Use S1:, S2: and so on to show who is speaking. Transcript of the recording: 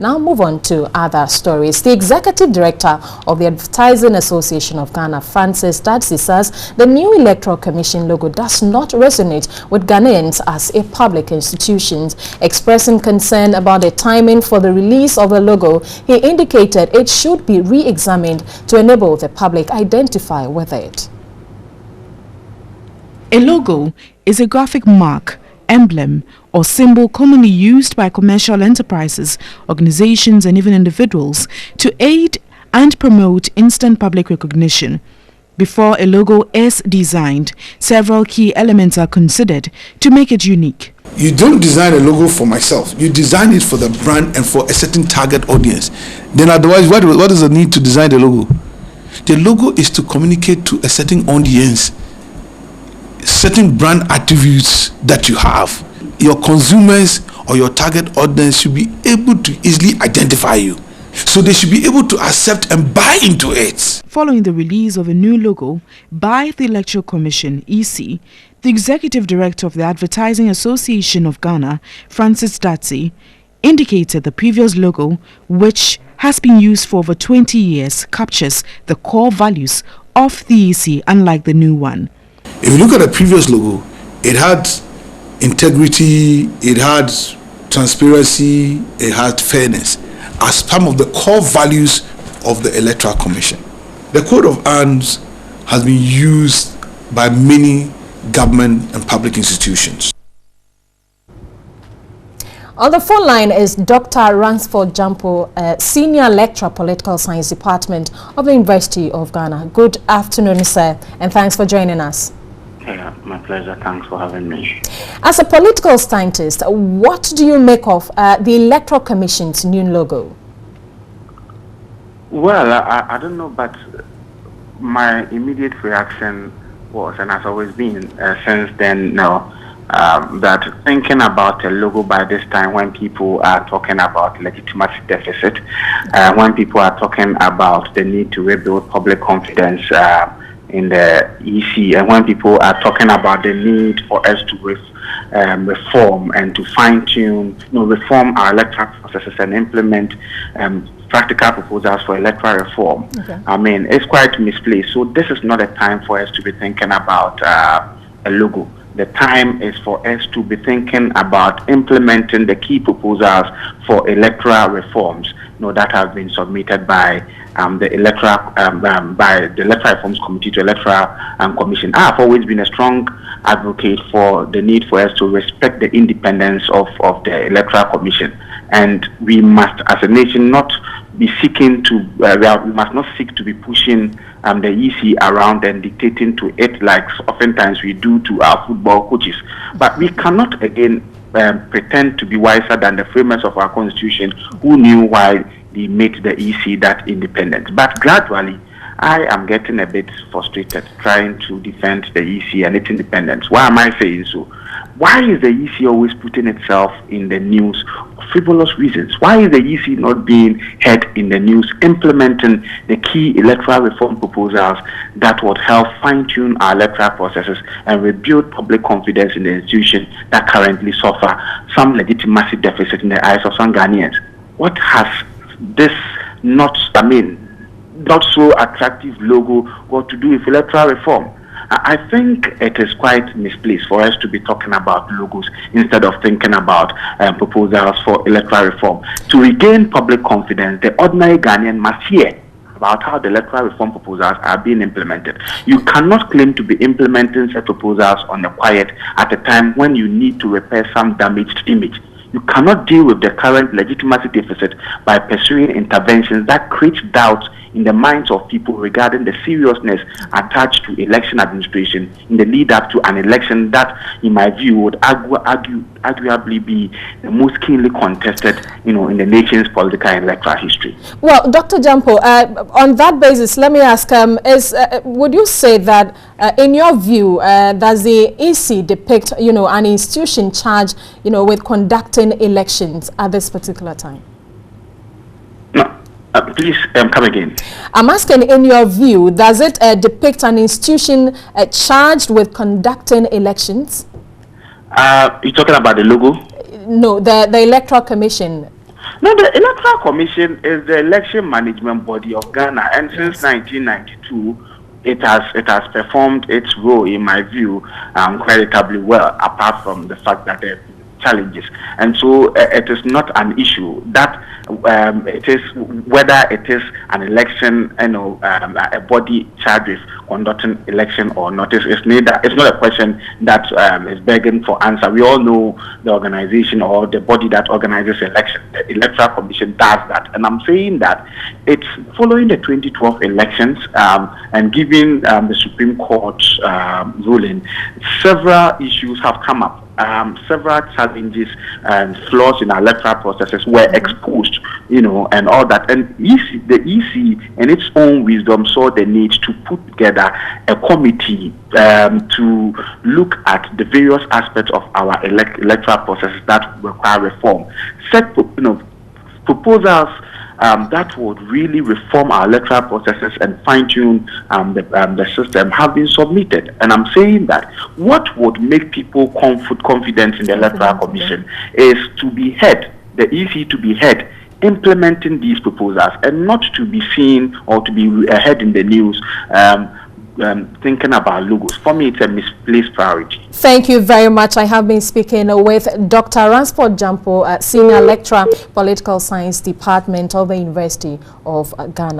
S1: Now move on to other stories. The executive director of the Advertising Association of Ghana, Francis Dadsey, says the new Electoral Commission logo does not resonate with Ghanaians as a public institution. Expressing concern about the timing for the release of the logo, he indicated it should be re-examined to enable the public identify with it.
S2: A logo is a graphic mark, emblem, or symbol commonly used by commercial enterprises, organizations, and even individuals to aid and promote instant public recognition. Before a logo is designed, several key elements are considered to make it unique.
S3: You don't design a logo for myself. You design it for the brand and for a certain target audience. Then otherwise, what is the need to design the logo? The logo is to communicate to a certain audience certain brand attributes that you have. Your consumers or your target audience should be able to easily identify you, so they should be able to accept and buy into it.
S2: Following the release of a new logo by the Electoral Commission (EC), the executive director of the Advertising Association of Ghana, Francis Dadsey, indicated the previous logo, which has been used for over 20 years, captures the core values of the EC, unlike the new one.
S3: If you look at the previous logo, it had integrity, it had transparency, it had fairness as some of the core values of the Electoral Commission. The Code of Arms has been used by many government and public institutions.
S1: On the phone line is Dr. Ransford Jampo, Senior Lecturer, Political Science Department of the University of Ghana. Good afternoon, sir, and thanks for joining us.
S4: Yeah, my pleasure. Thanks for having me.
S1: As a political scientist, what do you make of the Electoral Commission's new logo?
S4: Well, I don't know, but my immediate reaction was, and has always been since then, that thinking about a logo by this time, when people are talking about legitimacy deficit, when people are talking about the need to rebuild public confidence in the EC, and when people are talking about the need for us to reform and to fine-tune, reform our electoral processes and implement practical proposals for electoral reform. Okay. I mean, it's quite misplaced. So this is not a time for us to be thinking about a logo. The time is for us to be thinking about implementing the key proposals for electoral reforms, that have been submitted by the Electoral Reforms Committee to Electoral Commission. I have always been a strong advocate for the need for us to respect the independence of the Electoral Commission, and we must, as a nation, not be seeking to we must not seek to be pushing the EC around and dictating to it like oftentimes we do to our football coaches. But we cannot again pretend to be wiser than the framers of our constitution, who knew why they made the EC that independent. But gradually, I am getting a bit frustrated trying to defend the EC and its independence. Why am I saying so? Why is the EC always putting itself in the news for frivolous reasons? Why is the EC not being heard in the news implementing the key electoral reform proposals that would help fine-tune our electoral processes and rebuild public confidence in the institution that currently suffer some legitimacy deficit in the eyes of some Ghanaians? What has this not so attractive logo got to do with electoral reform? I think it is quite misplaced for us to be talking about logos instead of thinking about proposals for electoral reform. To regain public confidence, the ordinary Ghanaian must hear about how the electoral reform proposals are being implemented. You cannot claim to be implementing such proposals on the quiet at a time when you need to repair some damaged image. You cannot deal with the current legitimacy deficit by pursuing interventions that create doubts in the minds of people regarding the seriousness attached to election administration in the lead up to an election that, in my view, would arguably be the most keenly contested, in the nation's political and electoral history.
S1: Well, Dr. Jampo, on that basis, let me ask: would you say that, in your view, does the EC depict, an institution charged, with conducting elections at this particular time?
S4: No. Please come again.
S1: I'm asking, in your view, does it depict an institution charged with conducting elections?
S4: You're talking about the logo?
S1: No, the Electoral Commission.
S4: No, the Electoral Commission is the election management body of Ghana, and since 1992, it has performed its role, in my view, creditably well. Apart from the fact that there are challenges, and so it is not an issue that it is whether it is an election, a body charged with conducting election or not. It's neither. It's not a question that is begging for answer. We all know the organization or the body that organizes election. The Electoral Commission does that, and I'm saying that it's following the 2012 elections and given the Supreme Court's ruling, several issues have come up. Several challenges and flaws in our electoral processes were exposed, and all that. And the EC, in its own wisdom, saw the need to put together a committee to look at the various aspects of our electoral processes that require reform. Set, proposals that would really reform our electoral processes and fine-tune the system have been submitted. And I'm saying that what would make people confident in the Electoral Commission is to be heard, the EC to be heard, implementing these proposals, and not to be seen or to be ahead in the news thinking about logos. For me, it's a misplaced priority.
S1: Thank you very much. I have been speaking with Dr. Ransford Jampo, Senior Lecturer, Political Science Department of the University of Ghana.